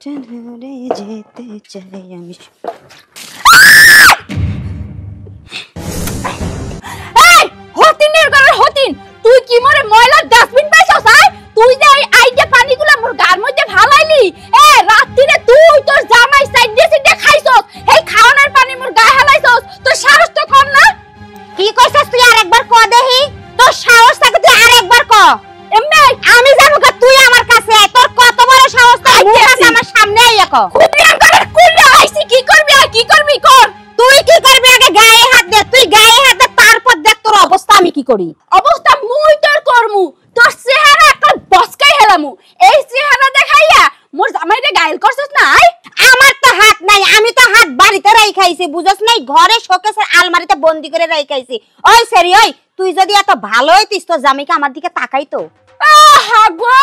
শহরে যেতে চাই আমি। এই হতিনের ঘরের হতিন, তুই কি মরে ময়লার ডাস্টবিন পাইছস? তুই যে এই আইডে পানিগুলা মোর গার মধ্যে ঢালাইলি, এ রাত্রিরে তুই তোর জামাই সাইড দিয়ে সিটে খাইছস, এই খাওয়ানোর পানি মোর গায়ে হালাইছস, তোর সাহস তো কম না? কি কইছস তুই? আরেকবার ক দেহি, তোর সাহস থাকে তুই আরেকবার ক। এমনি আমি জানো কা তুই আমার কাছে আয়, তোর কত বড় সাহস তুই মুখ আছে আমার সামনে আইয়া ক। কুড়িয়ার ঘরের কুড়িয়া আইছি, কি করবি আর কি করবি কর। তুই কি করবি আগে গায়ে হাত দে, তুই গায়ে হাত দে, তারপর দেখ তোর অবস্থা আমি কি করি। অবস্থা মুই তোর করমু, তোর চেহারা একটা বসকাই হেলামু। এই চেহারা দেখাইয়া মোর জামাইরে গায়েল করছস না? আমার তো হাত নাই, আমি তো হাত বাড়িতে রাইখাইছি, বুঝছস নাই? ঘরে শোকেসের আলমারিতে বন্দি করে রাইখাইছি। ওই সেরি ওই, তুই যদি এত ভালো হইতিস তো জামাইকে আমার দিকে তাকাইতো। আহা গো,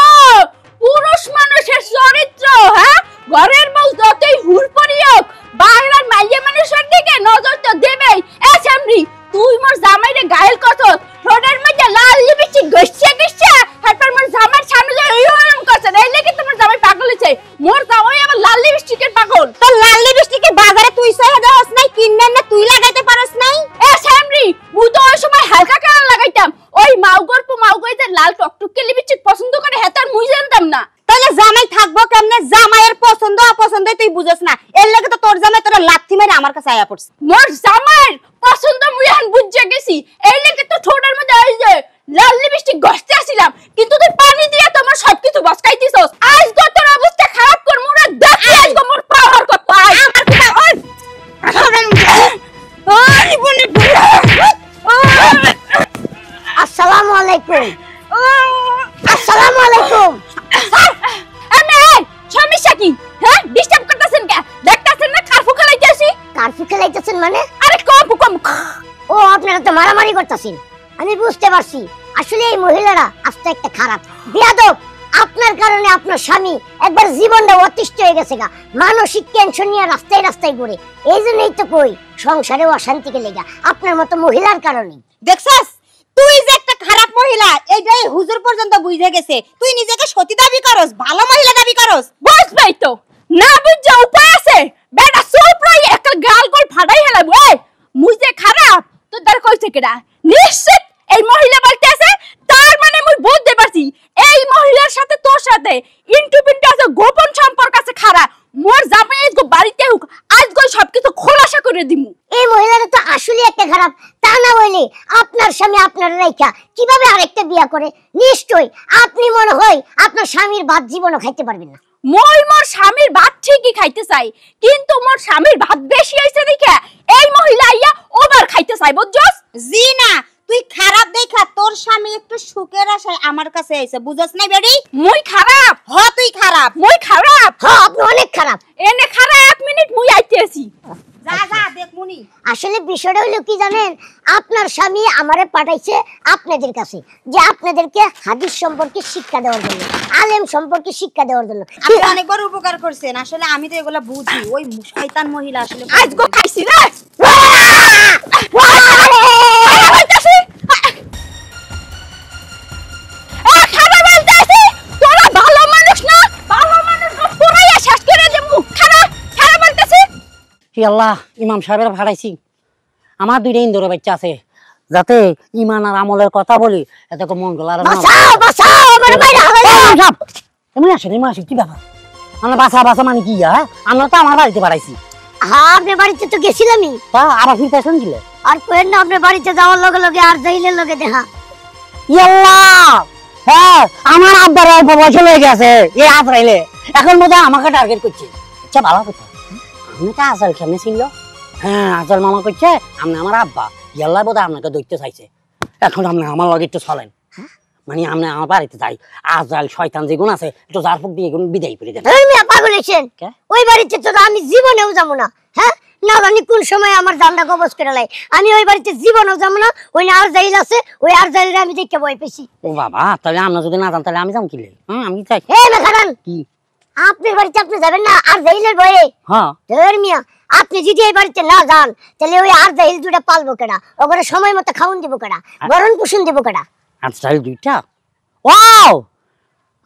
পুরুষ মানুষের চরিত্র, হ্যাঁ? ঘরের বউ যতই হুড়পড়ি হোক, বাংলার মাইয়া মানুষের দিকে নজর তো দেবেই। এ সামরি, তুই মোর জামাইরে গায়েল করছস, ঠোঁটের মধ্যে লাল লিপস্টিক ঘষছে ঘষছে, তারপর মোর জামাইর সামনে যে ইউরম করছস, এই লাগি তোমার জামাই পাগল হইছে। মোর জামাই আবার লাল লিপস্টিকের পাগল। তো লাল লিপস্টিকের বাজারে তুই সহে দেওস নাই, কিননে না তুই লাগাইতে পারস নাই? এ সামরি, মুই তো ওই সময় হালকা কালার লাগাইতাম, ওই মাউগই যে লাল টকটকে লিপস্টিক পছন্দ করে হেতার মুই জানতাম না। তাহলে জামাই থাকবো কেমনে? জামাইয়ের পছন্দ অপছন্দ তুই বুঝছ না, এর লাগে তো তোর জামাই তোর লাথি মেরে আমার কাছে আয়া পড়ছে। মোর জামাইয়ের পছন্দ মুই এখন বুঝে গেছি, এই লাগে তো ঠোঁটের মধ্যে এই যে লাল লিপস্টিক ঘষতে আসিলাম, কিন্তু তুই পানি দিয়ে তোমার সবকিছু বসকাইতিছস। আজ তো তোর অবস্থা খারাপ কর, মোরে দেখি আজ গো মোর পাওয়ার কত। আমার কি ওই ওই বনে আসসালামু আলাইকুম। আসসালামু আলাইকুম। আমি সমস্যা কি? হ্যাঁ, ডিস্টার্ব করতেছেন কে? দেখতাছেন না কারফু খেলাইতেছি? কারফু খেলাইতেছেন মানে? আরে কম কম। ও আপনারা তো মারামারি করতেছেন, আমি বুঝতে পারছি। আসলে এই মহিলারা আস্তে একটা খারাপ বেয়াদব। আপনার কারণে আপনার স্বামী একবার জীবনটা অতিষ্ঠ হয়ে গেছে গা, মানসিক টেনশন নিয়ে রাস্তায় রাস্তায় ঘুরে। এই জন্যই তো কই সংসারে অশান্তিকে লেগা আপনার মতো মহিলার কারণে। দেখছস তুই যে একটা খারাপ মহিলা, এইটাই হুজুর পর্যন্ত বুঝে গেছে। তুই নিজেকে সতী দাবি করস, ভালো মহিলা দাবি করস। বুঝবেই তো না, বুঝা উপায় আছে? বেটা সুপ্রাই একটা গাল কই ফাটাই হেলাম। এই মুই যে খারাপ তো তার কইছে কেডা? নিশ্চিত এই মহিলা বলতে আছে, তার মানে মুই বুঝতে পারছি এই মহিলার সাথে তোর সাথে ইন্টু পিন্টু আছে, গোপন সম্পর্ক আছে। খারাপ মোর জামাই আজকে বাড়িতে হোক, আজকে সবকিছু খোলাসা করে দিমু। এই মহিলাটা তো আসলে একটা খারাপ। তা না হইলে আপনার স্বামী আপনার রেখা কিভাবে আরেকটা বিয়ে করে? নিশ্চয় আপনি মনে হয় আপনার স্বামীর ভাত জীবনও খাইতে পারবেন না। মই মোর স্বামীর ভাত ঠিকই খাইতে চাই, কিন্তু মোর স্বামীর ভাত বেশি হইছে দেখে এই মহিলা আইয়া ওভার খাইতে চাই, বুঝছস? জি না, তুই খারাপ দেখা তোর স্বামী একটু সুখের আশায় আমার কাছে আইছে, বুঝছস না বেডি? মই খারাপ? হ তুই খারাপ। মই খারাপ? হ আপনি অনেক খারাপ। এনে খারাপ, 1 মিনিট মুই আইতেছি। যা যা দেখমুনি। আসলে বিষয়টা হলো কি জানেন, আপনার স্বামী আমারে পাঠাইছে আপনাদের কাছে, যে আপনাদেরকে হাদিস সম্পর্কে শিক্ষা দেওয়ার জন্য, আলেম সম্পর্কে শিক্ষা দেওয়ার জন্য। আপনি অনেক বড় উপকার করছেন। আসলে আমি তো এগুলা বুঝি, ওই শয়তান মহিলা আসলে আজকে খাইছি রে। তোরা ভালো মানুষ না, ভালো মানুষ পুরাই শেষ করে দেবো। খারাপ খারাপ বলতেছি। আল্লাহ, ইমাম সাহেবের ভাড়াইছি, আমার 2টা ইন্দুর বাচ্চা আছে, যাতে ইমান আর আমলের কথা বলি এত মন গলা। বাঁচাও বাঁচাও আমার মাইরা হালাইয়া। এমনি আসেন এমনি আসেন, কি ব্যাপার? আমরা বাসা বাসা মানে কি? হ্যাঁ, আমরা তো আমার বাড়িতে বাড়াইছি। হ্যাঁ আপনার বাড়িতে তো গেছিলামই। তা আবার ফিরতে আসলেন কিলে? আর কোয়েন না আপনার বাড়িতে যাওয়ার লগে লগে আর জাইলের লগে দেখা। আল্লাহ, হ্যাঁ আমার আব্বার অল্প বয়স হয়ে গেছে, এই আজরাইলে এখন বোধহয় আমাকে টার্গেট করছে। আচ্ছা ভালো কথা, আপনি তো আজল কেমনে ছিল? হ্যাঁ আজল মামা করছে আপনি আমার আব্বা, ইয়াল্লা বোধহয় আপনাকে ধরতে চাইছে। এখন আপনি আমার লগে একটু চলেন, মানে আপনি আমার বাড়িতে যাই, আজরাইল শয়তান যেগুন আছে একটু জারফুক দিয়ে এগুলো বিদায় করে দেন। পাগল হয়েছেন? ওই বাড়িতে তো আমি জীবনেও যাবো না। হ্যাঁ না জানি কোন সময় আমার জানটা কবজ করে লাই, আমি ওই বাড়িতে জীবনেও যাবো না। ওই আর জাইল আছে, ওই আর জাইলে আমি দেখতে ভয় পেয়েছি। ও বাবা, তাহলে আমরা যদি না যান তাহলে আমি যাম কিলে? হ্যাঁ আমি চাই। এই মেখারান কি আপনার বাড়িতে আপনি যাবেন না আর জাইলের ভয়ে? হ্যাঁ মিয়া, আপনি যদি এই বাড়িতে না যান তাহলে ওই আর জাইল দুটা পালবো কেডা? ওগুলো সময় মতো খাওন দিব কেডা? গরম পোষণ দিব কেডা? আজরাইল 2টা? ওয়াও,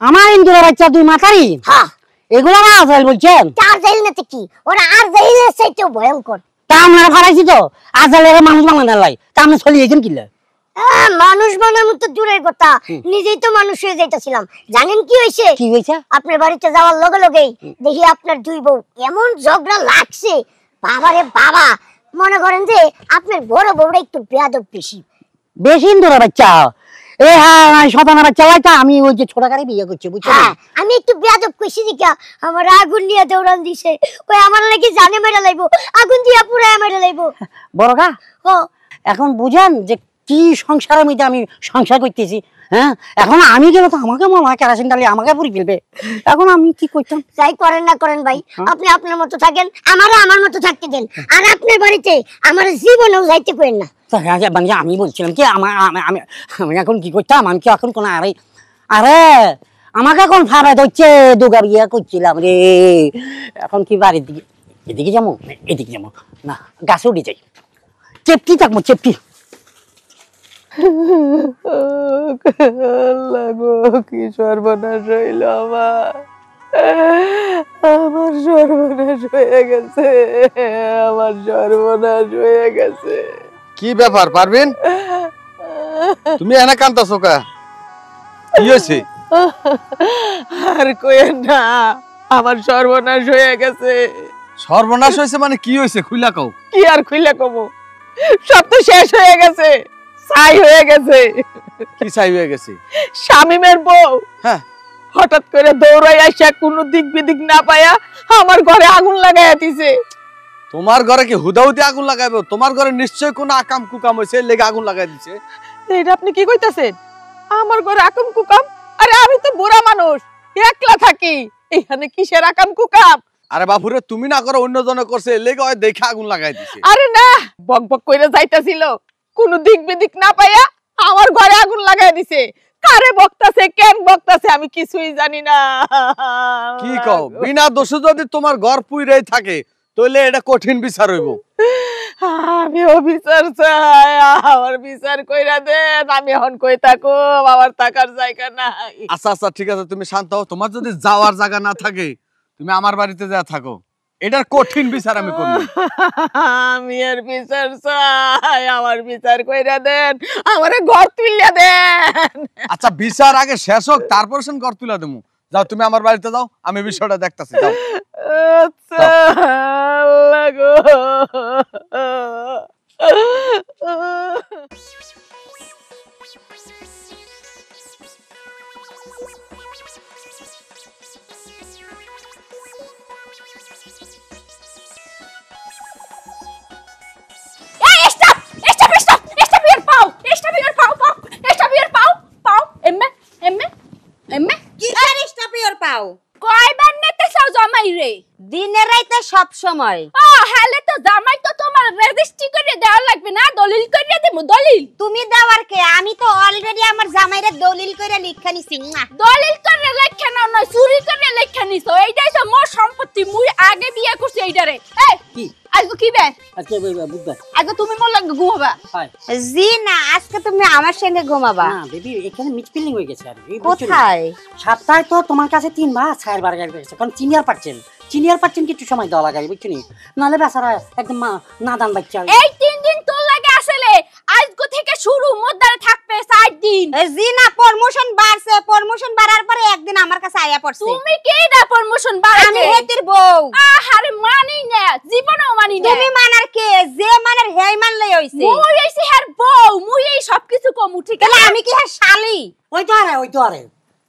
আমার ইন্দুরের বাচ্চা 2 মাথারি। হ্যাঁ এগুলো না আজাইল বলছেন? আজাইল না তো কি, ওরা আজাইলের চাইতেও ভয়ঙ্কর। তা আমরা ফারাইছি তো আজাইলের মানুষ বানানোর লাই, তা আমরা চলিয়েছেন কিলা? মানুষ বানানো তো দূরের কথা, নিজেই তো মানুষ হয়ে যাইতেছিলাম। জানেন কি হয়েছে? কি হয়েছে? আপনার বাড়িতে যাওয়ার লগে লগেই দেখি আপনার দুই বউ এমন ঝগড়া লাগছে, বাবারে বাবা। মনে করেন যে আপনার বড় বউটা একটু বেয়াদব বেশি। বেশি ইন্দুরা বাচ্চা, এ হ্যাঁ শতানা বাচ্চা লাইটা আমি ওই যে ছোট গাড়ি বিয়ে করছি বুঝছো? আমি একটু বেয়াদব কইছি দিকা আমার আগুন নিয়ে দৌড়ান দিছে, ওই আমার লাগি জানে মেরে লাইবো, আগুন দিয়া পুরা মেরে লাইবো। বড়গা ও এখন বুঝেন যে কি সংসারের মধ্যে আমি সংসার করতেছি। হ্যাঁ এখন আমি গেলে তো আমাকে মনে হয় কেরাসিন ডালি আমাকে পুরি ফেলবে। এখন আমি কি করতাম? যাই করেন না করেন ভাই, আপনি আপনার মতো থাকেন, আমারও আমার মতো থাকতে দেন। আর আপনার বাড়িতে আমার জীবনেও যাইতে করেন না। মানে আমি বলছিলাম কি আমি এখন কি করতাম, আমি কি এখন কোনো আরে আমাকে এখন ফাড়াই ধরছে, দুগা বিয়ে করছিলাম রে। এখন কি বাড়ির দিকে এদিকে যাবো এদিকে যাবো না, গাছে উঠে যাই, চেপটি থাকবো চেপটি। কি সর্বনাশ হইল আমার, আমার সর্বনাশ হয়ে গেছে, আমার সর্বনাশ হয়ে গেছে। কি ব্যাপার পারবিন, তুমি এনে কান্দাছো কা? কি হয়েছে? আর কইেন না, আমার সর্বনাশ হয়ে গেছে। সর্বনাশ হয়েছে মানে কি হয়েছে খুইলা কও। কি আর খুইলা কমু, সব তো শেষ হয়ে গেছে, ছাই হয়ে গেছে। কি ছাই হয়ে গেছে? শামিমের বউ হ্যাঁ হঠাৎ করে দৌড়াই আসা কোনো দিক বিদিক না পায়া আমার ঘরে আগুন লাগাইয়া দিছে। তোমার ঘরে কি হুদাহুদি আগুন লাগাইবো? তোমার ঘরে নিশ্চয় কোনো আকাম কুকাম হয়েছে, লেগে আগুন লাগাই দিছে। এটা আপনি কি কইতাছেন? আমার ঘরে আকাম কুকাম? আরে আমি তো বুড়া মানুষ, একলা থাকি, এখানে কিসের আকাম কুকাম? আরে বাপুরে তুমি না করো, অন্য জনে করছে, লেগে ওই দেখে আগুন লাগাই দিছে। আরে না, বক বক কইরা যাইতাছিল, কোনো দিক বিদিক না পায়া আমার ঘরে আগুন লাগাই দিছে। কারে বকতাছে কেন বকতাছে আমি কিছুই জানি না। কি কও? বিনা দোষে যদি তোমার ঘর পুইরাই থাকে তাহলে এটা কঠিন বিচার হইব। আমিও বিচার চাই, আমার বিচার কইরা দেন। আমি এখন কই থাকো, আমার থাকার জায়গা নাই। আচ্ছা আচ্ছা ঠিক আছে, তুমি শান্ত হও। তোমার যদি যাওয়ার জায়গা না থাকে তুমি আমার বাড়িতে যা থাকো, এটার কঠিন বিচার আমি করব। আমি এর বিচার চাই, আমার বিচার কইরা দেন, আমারে ঘর তুইলা দেন। আচ্ছা বিচার আগে শেষ হোক, তারপর সেন ঘর তুলা দেবো। যাও তুমি আমার বাড়িতে যাও, আমি বিষয়টা দেখতাছি। যাও। আচ্ছা আল্লাহ গো। দিনের রাইতে সব সময় হালে তো জামাই তো তোমার রেজিস্ট্রি করে দেওয়া লাগবে না, দলিল করে দেবো। দলিল তুমি দেওয়ার কে? আমি তো অলরেডি আমার জামাইরে দলিল করে লিখা নিছি। দলিল করে লেখা না, নয় চুরি করে লেখা নিছো। এইটাই তো মোর সম্পত্তি, মুই আগে বিয়ে করছি এইটারে। এই কি আজকে কি বে? আজকে বুধবার। আজকে তুমি মোর লাগে ঘুমাবা? জি না, আজকে তুমি আমার সঙ্গে ঘুমাবা। না বেবি, এখানে মিসফিলিং হয়ে গেছে। আর কোথায়? সপ্তাহে তো তোমার কাছে 3 বার 4 বার গেছে, কারণ সিনিয়র পাচ্ছেন কিছু সময় দেওয়া লাগে বুঝছো নি, নাহলে বেচারা একদম নাদান বাচ্চা। এই 3 দিন তো লাগে আসলে, আজকে থেকে শুরু, মোর দ্বারা থাকবে 4 দিন। জি না, প্রমোশন বাড়ছে, প্রমোশন বাড়ার পরে একদিন আমার কাছে আয়া পড়ছে। তুমি কি না প্রমোশন বাড়াবে? আমি হেতির বউ। আরে মানি না, জীবনেও মানি না। তুমি মানার কে? যে মানার হেই মানলেই হইছে। মুই এইছি হের বউ, মুই এই সবকিছু কমু, ঠিক আছে? আমি কি হ্যাঁ শালি? ওই তো আরে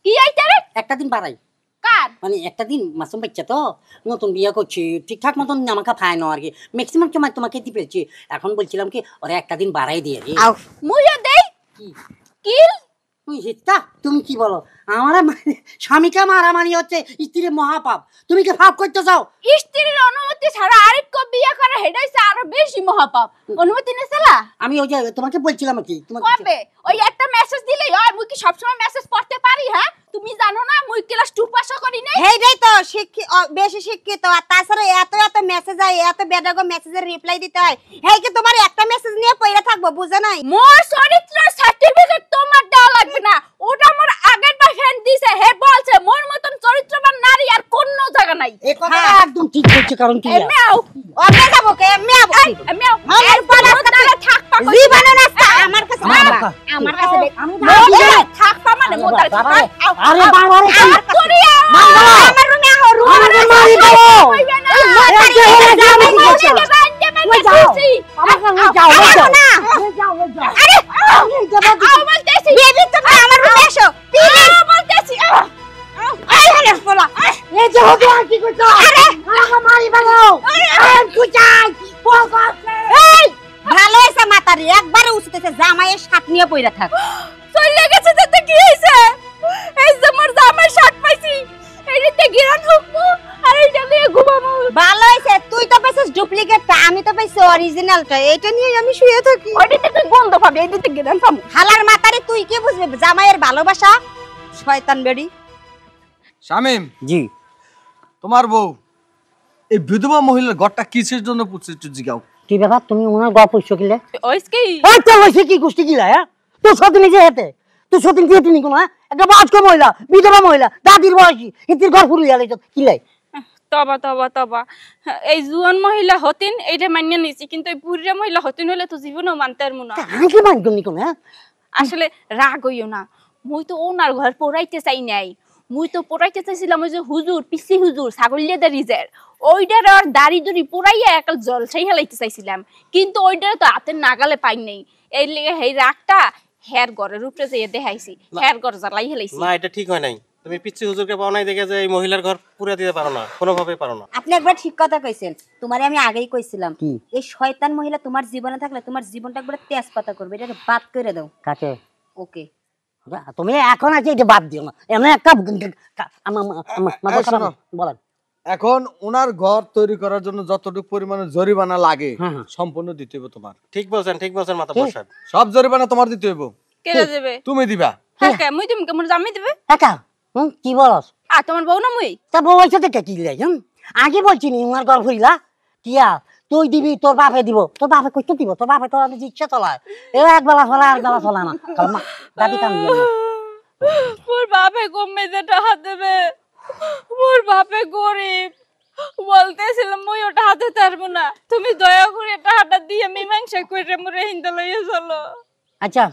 কি আইতারে? একটা দিন বাড়াই, কার? মানে একটা দিন মাসুম বাচ্চা তো, নতুন বিয়ে করছি, ঠিকঠাক মতন আমাকে পায় না আর কি, ম্যাক্সিমাম সময় তোমাকে দিয়ে পেয়েছি। এখন বলছিলাম কি ওরা একটা দিন বাড়াই দিয়ে রে। মুইও দেই কি কি? তুমি কি বলো? আমার স্বামীকে মারামারি হচ্ছে স্ত্রীর মহাপাপ, তুমি কি পাপ করতে চাও? স্ত্রীর অনুমতি ছাড়া আরেক বিয়ে করা হেডাইছে আরো বেশি মহাপাপ। অনুমতি নেছলা? আমি ওই যে তোমাকে বলছিলাম কি, তোমাকে কবে ওই একটা মেসেজ দিলেই হয়? মুই কি সব সময় মেসেজ পড়তে পারি? হ্যাঁ তুমি জানো না মুই ক্লাস 2 পাস করি নাই? হেইটাই তো বেশি শিক্ষিত। আর তাছাড়া এত মেসেজ হয়, এত বেডাগো মেসেজের রিপ্লাই দিতে হয়। হেই কি তোমার একটা মেসেজ নিয়ে পড়ে থাকবো, বুঝে নাই? মোর চরিত্র সার্টিফিকেট তোমার দেওয়া লাগবে না, ওটা মোর আগের বয়ফ্রেন্ড দিছে হে বলছে মোর মতন চরিত্রবান নারী আর কোনো জায়গা নাই। এই কথা একদম ঠিক বলছে, কারণ কি মেও ওকে যাবো কে মেও মেও আমার পালা থাক পা জীবনে না আমার কাছে আমার কাছে থাক পা মানে মোতার আরে বাবা রে তোরিয়া আমার রুমে আও আমাকে মারি দাও যাও বেবি তুমি আমার রুমে এসো প্লিজ বলতেছি আরে বলা এই যে হতো আর কি করছো আমাকে মারি দাও আরে কুচাই এই ভালো হইছে মাতারি একবারে উঠতেছে জামাইয়ের শাক নিয়ে পইরা থাক চলে গেছে যেতে কি হইছে এই যে মোর জামাই শাক পাইছি এইতে গিরান হুকমু আর এইটা নিয়ে ঘুমামু। ভালো হইছে তুই তো পাইছিস ডুপ্লিকেটটা আমি তো পাইছি অরিজিনালটা এটা নিয়ে আমি শুয়ে থাকি ওইটাতে তুই গন্ধ পাবি এইটাতে গিরান পামু। হালার মাতারি তুই কি বুঝবি জামাইয়ের ভালোবাসা শয়তান বেড়ি। শামিম, জি তোমার বউ এই বিধবা মহিলার ঘরটা কিসের জন্য পুড়ছে একটু জিগাও। কি ব্যাপার, তুমি ওনার গল্প হইছো কিলে? ওইসকি আচ্ছা হইছে কি কুষ্টি কিলা? হ্যাঁ তুই সতীন যে হেতে তুই সতীন কি হেতে নিকো না একটা বাজক মহিলা বিধবা মহিলা দাদির বয়সী এতির ঘর ফুরিয়া লাইছ কিলাই? তবা তবা তবা এই জুয়ান মহিলা হতেন এইটা মান্য নিছি কিন্তু এই বুড়া মহিলা হতেন হলে তো জীবনও মানতে পারমু না। আমি কি মানকম নিকো না? আসলে রাগ হইও না, মুই তো ওনার ঘর পোড়াইতে চাই নাই, মুই তো পোড়াইতে চাইছিলাম ওই যে হুজুর পিসি হুজুর ছাগলিয়া দাঁড়িয়ে ওইটার আর দাড়ি দুড়ি পোড়াইয়া একাল জলসাই হেলাইতে চাইছিলাম কিন্তু ওইটার তো হাতের নাগালে পাই নাই। এই লেগে এই রাগটা হের ঘরের উপরে যেয়ে দেখাইছি, হের ঘর জ্বালাই হেলাইছি। না এটা ঠিক হয় নাই, তুমি পিচ্ছি হুজুরকে পাও নাই দেখে যে এই মহিলার ঘর পুরা দিতে পারো না, কোনোভাবে পারো না। আপনি একবার ঠিক কথা কইছেন, তোমারে আমি আগেই কইছিলাম এই শয়তান মহিলা তোমার জীবনে থাকলে তোমার জীবনটা একবার তেজপাতা করবে, এটাকে বাদ করে দাও। কাকে? ওকে তুমি এখন আছে এটা বাদ দিও না, এমন একটা বলেন। এখন ওনার ঘর তৈরি করার জন্য যতটুকু পরিমাণে জরিমানা লাগে সম্পূর্ণ দিতে হবে তোমার। ঠিক বলছেন মাতাব্বর সাহেব, সব জরিমানা তোমার দিতে হবে। কেলা দেবে? তুমি দিবা। হ্যাঁ মুই তুমি কেমন জামাই দেবে? একা কি বলস? আর তোমার বউ না মুই? তা বউ হইছে দেখে কি লাই? আগে বলছি নি ওনার ঘর ফুরিলা কিয়া তুই দিবি তোর বাপে দিব, তোর বাপে কইতে দিব, তোর বাপে তোর ইচ্ছা চলায় এ একবেলা চলায় একবেলা চলায় না দাদি কাম মোর বাপে কমে যে টাকা দেবে, মোর বাপে গরিব বলতেছিলাম মুই ওটা হাতে পারবো না, তুমি দয়া করে টাকাটা দিয়ে মীমাংসা করে মোরে হিন্দা লইয়া চলো। আচ্ছা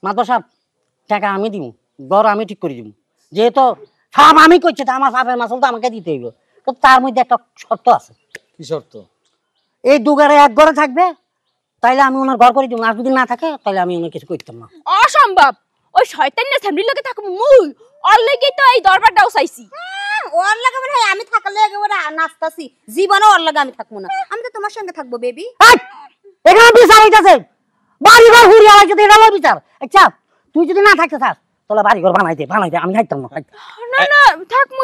মাতবর সাহেব টাকা আমি দিব, ঘর আমি ঠিক করে দিব, যেহেতু সব আমি করছি তো আমার বাপের মাসল তো আমাকে দিতে হইব, তো তার মধ্যে একটা শর্ত আছে। কি শর্ত? এই দুঘরে এক ঘরে থাকবে তাইলে আমি ওনার ঘর করে দিব, আর যদি না থাকে তাহলে আমি ওনার কিছু করতাম না। অসম্ভব, ওই শয়তানের ফ্যামিলির লগে থাকবো মুই, অলরেডি তো এই দরবারটাও চাইছি। ওর লাগে মনে হয় আমি থাকলে একেবারে নাচতাছি, জীবনে ওর লাগে আমি থাকবো না, আমি তো তোমার সঙ্গে থাকবো বেবি। এখানে বিচার হইতেছে বাড়ি ঘর ঘুরিয়ে আলাইছে এটা হলো বিচার। আচ্ছা তুই যদি না থাকতে থাক তাহলে বাড়ি ঘর বানাইতে আমি খাইতাম না। না না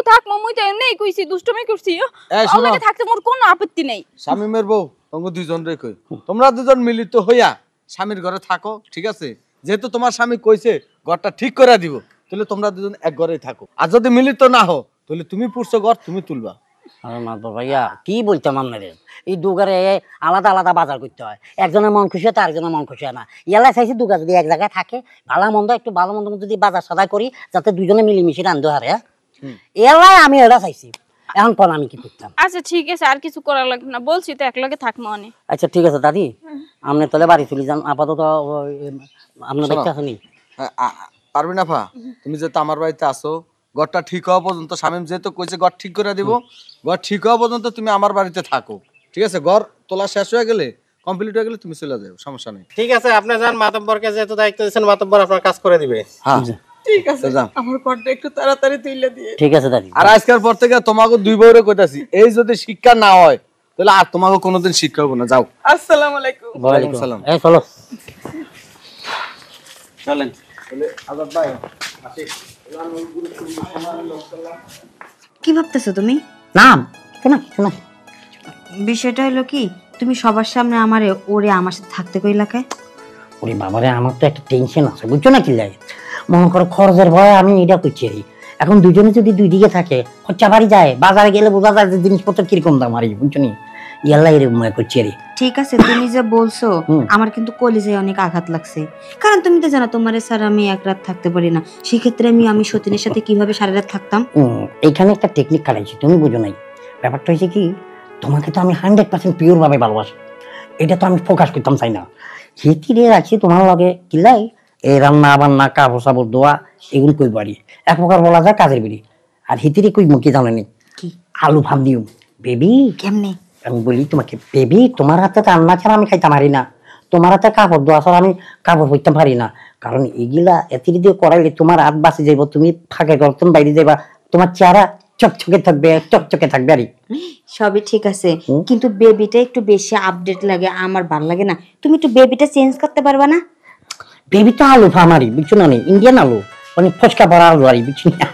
থাকমু মুই তো এমনি কইছি, দুষ্টমি করছি, ওলাকে থাকতে মোর কোনো আপত্তি নেই। শামিমের বউ তোমরা দুইজন রে কই তোমরা দুজন মিলিত হইয়া স্বামীর ঘরে থাকো, ঠিক আছে? যেহেতু তোমার স্বামী কইছে ঘরটা ঠিক করে দিব, তাহলে তোমরা দুজন এক ঘরেই থাকো। আর যদি মিলিত না হও তাহলে তুমি পুরছো ঘর তুমি তুলবা। আরে মাতবর ভাইয়া কি বলতাম আপনারে, এই দুঘরে আলাদা আলাদা বাজার করতে হয়, একজনের মন খুশি হয় তো আরেকজনের মন খুশি হয় না। ইয়ালা চাইছি দুঘা যদি এক জায়গায় থাকে ভালো মন্দ একটু ভালো মন্দ যদি বাজার সদাই করি যাতে দুজনে মিলেমিশে রান্ধতে হারে, এলাই আমি এটা চাইছি। এখন কোন আমি কি করতাম? আচ্ছা ঠিক আছে আর কিছু করা লাগবে না, বলছি তো একলগে থাকমু অনেক। আচ্ছা ঠিক আছে দাদি আপনি তাহলে বাড়ি চলে যান আপাতত, আপনার দেখতে আসেনি পারবি না ফা? তুমি যেহেতু আমার বাড়িতে আসো, ঘরটা ঠিক হওয়া পর্যন্ত শামিম যেহেতু কইছে ঘর ঠিক করে দিব, ঘর ঠিক হওয়া পর্যন্ত তুমি আমার বাড়িতে থাকো, ঠিক আছে? ঘর তোলা শেষ হয়ে গেলে কমপ্লিট হয়ে গেলে তুমি চলে যাও, সমস্যা নেই। ঠিক আছে আপনি যান, মাতাব্বরকে যেহেতু দায়িত্ব দিয়েছেন মাতাব্বর আপনার কাজ করে দিবে। হ্যাঁ ঠিক আছে আমার ঘরটা একটু তাড়াতাড়ি তুইলা দিয়ে। ঠিক আছে দাদি। আর আজকের পর থেকে তোমাকে দুই বউরে কইতাছি এই যদি শিক্ষা না হয় তাহলে আর তোমাকে কোনোদিন শিক্ষা হবে না। যাও। আসসালামু আলাইকুম। ওয়ালাইকুম সালাম। এই চলো চলেন। তাহলে আজাদ ভাই আসি। কি ভাবতেছো তুমি? না শোনা শোনা বিষয়টা হলো কি, তুমি সবার সামনে আমারে ওরে আমার সাথে থাকতে কইলা কে? ওরে বাবারে আমার তো একটা টেনশন আছে বুঝছো না কি লাগে, মনে করো খরচের ভয়ে আমি এটা করছি। এখন দুজনে যদি দুই দিকে থাকে খরচা বাড়ি যায়, বাজারে গেলে বোঝা যায় যে জিনিসপত্র কিরকম দাম আর বুঝছো নি, ইয়াল্লা এরকম করছি। ঠিক আছে, তুমি যে বলছো আমার কিন্তু কলিজায় অনেক আঘাত লাগছে, কারণ তুমি তো জানো তোমার স্যার আমি এক রাত থাকতে পারি না, সেক্ষেত্রে আমি সতীনের সাথে কিভাবে সারা রাত থাকতাম। এইখানে একটা টেকনিক কাটাইছি, তুমি বুঝো নাই। ব্যাপারটা হয়েছে কি, তোমাকে তো আমি 100% পিওর ভাবে ভালোবাসি, এটা তো আমি ফোকাস করতাম চাই না। হিতিরে রাখছি তোমার লগে কিলাই এই রান্না বান্না কাপড় সাপড় ধোয়া এগুলো কই পারি, এক প্রকার বলা যায় কাজের বেরি। আর হিতিরে কই মুখে জানেনি কি আলু ভাব দিও বেবি। কেমনে? আমি বলি তোমাকে বেবি, তোমার হাতে রান্না ছাড়া আমি খাইতে পারি না, তোমার হাতে কাপড় ধোয়া ছাড়া আমি কাপড় পরতে পারি না, কারণ এগুলা এতিরি দিয়ে করাইলে তোমার হাত বাঁচে যাইব, তুমি ফাঁকে গর্তন বাইরে যাইবা, তোমার চেহারা চকচকে থাকবে, চকচকে থাকবে। আর সবই ঠিক আছে, কিন্তু বেবিটা একটু বেশি আপডেট লাগে, আমার ভালো লাগে না। তুমি একটু বেবিটা চেঞ্জ করতে পারবা না? বেবি তো আলু ফামারি বুঝছো না, ইন্ডিয়ান আলু মানে ফসকা ভরা আলু আর বুঝছো না।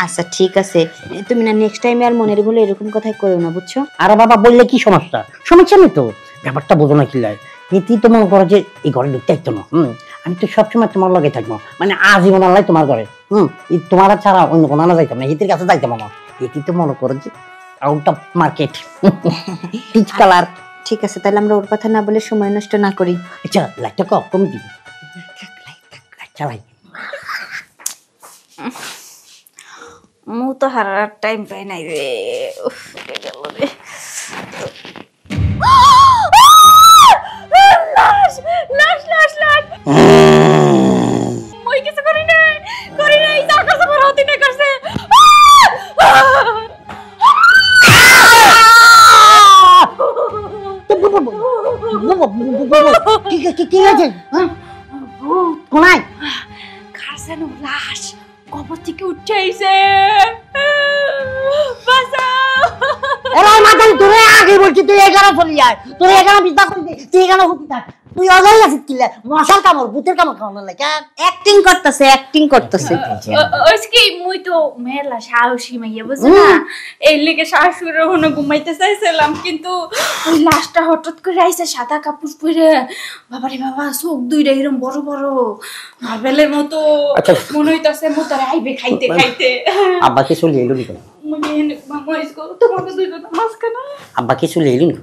আচ্ছা ঠিক আছে, তুমি না নেক্সট টাইমে আর মনের ভুলে এরকম কথাই করো না, বুঝছো? আরে বাবা বললে কি সমস্যা, সমস্যা নেই তো, ব্যাপারটা বোঝো না কিলাই। তুই তো মনে করো যে এই ঘরে ঢুকতে একতো না, আমি তো সবসময় তোমার লগে থাকবো, মানে আজীবন আল্লাহ তোমার ঘরে, তোমার ছাড়া অন্য কোনো আনা যাইতাম না, হিতির কাছে যাইতাম আমার। হিতি তো মনে করো যে out of market peach colour. ঠিক আছে, তাহলে আমরা ওর কথা না বলে সময় নষ্ট না করি। আচ্ছা লাইটটা কম কম দিবি, চালাই। মু তো হারার টাইম পাই নাই রে, উফ গেল রে। লাশ লাশ লাশ লাশ, মই কিছু করি নাই, চাকা চাপা হতে না করছে। কি আছে কোনায়? কার যেন লাশ কবর থেকে উঠে আইছে, বাঁচাও। এরা মাথায় তোরে আগে বলছি তুই এখানে চলে যায়, তোর এখানে বিদ্যা করবি, তুই এখানে হুকি থাক, তুই অজাই আছিস কিলে মশার কামড় ভূতের কামড় খাওয়ানোর লাগে অ্যাক্টিং করতেছে। ওইসকি মুই তো মেলা সাহসী মাইয়া বুঝছো না, এই লেগে সাহস করে ওখানে ঘুমাইতে চাইছিলাম, কিন্তু ওই লাশটা হঠাৎ করে আইছে সাদা কাপড় পরে, বাবারে বাবা চোখ দুইটা এরকম বড় বড় মার্বেলের মতো, মনে হইতাছে মোতারে আইবে খাইতে খাইতে। আব্বা কি চলে এলো নি? আব্বা কি চলে এলি না?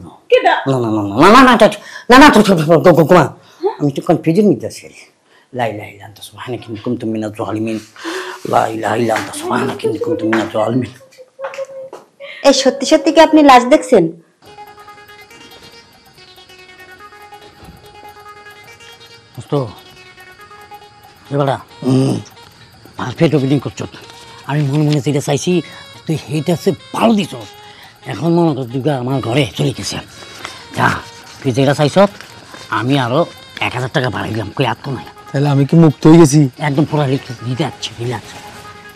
আমি তো কনফিউজন নিতেছি। লা ইলাহা ইল্লা আনতা সুবহানাকা ইন্নী কুনতু মিনাজ জালিমিন, লা ইলাহা ইল্লা আনতা সুবহানাকা ইন্নী কুনতু মিনাজ জালিমিন। এই সত্যি সত্যি কি আপনি লাশ দেখছেন? দোস্ত এবারে পারফেক্ট অভিনয় করছো, আমি মনে মনে যেটা চাইছি তুই সেইটা সে ভালো দিছ। এখন মনে কর দুর্গা আমার ঘরে চলে গেছে, যা তুই যেটা চাইছ আমি আরো 1000 টাকা বাড়াই দিলাম, কই আত্ম নাই। তাহলে আমি কি মুক্ত হয়ে গেছি? একদম পুরা দিতে যাচ্ছে,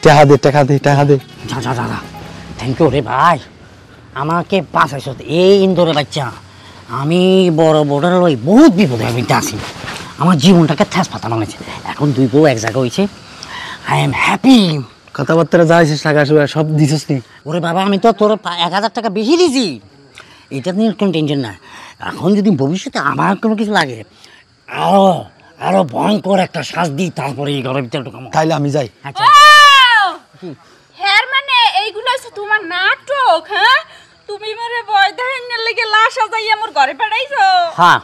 টাকা দে টাকা দে টাকা দে। যা যা যা, থ্যাংক ইউ রে ভাই, আমাকে বাঁচাইছ। এই ইন্দোরে বাচ্চা, আমি বড় বর্ডার লই বহুত বিপদে আমি আছি, আমার জীবনটাকে ঠেস পাতা বানাইছে। এখন দুই বউ এক জায়গায় হয়েছে, আই এম হ্যাপি। কথাবার্তা যাইছিস টাকা সব দিছিস নি? ওরে বাবা আমি তো তোর 1000 টাকা বেশি দিছি, এটা নিয়ে কোনো টেনশন নাই। এখন যদি ভবিষ্যতে আমার কোনো কিছু লাগে আরো আরো ভয়ঙ্কর একটা শ্বাস দিই, তারপরে এই ঘরের ভিতরে ঢুকামো। তাইলে আমি যাই। আচ্ছা হ্যাঁ মানে এইগুলো হচ্ছে তোমার নাটক? হ্যাঁ তুমি মরে ভয় দেখাইনের লেগে লাশ সাজাইয়া আমার ঘরে পাঠাইছো? হ্যাঁ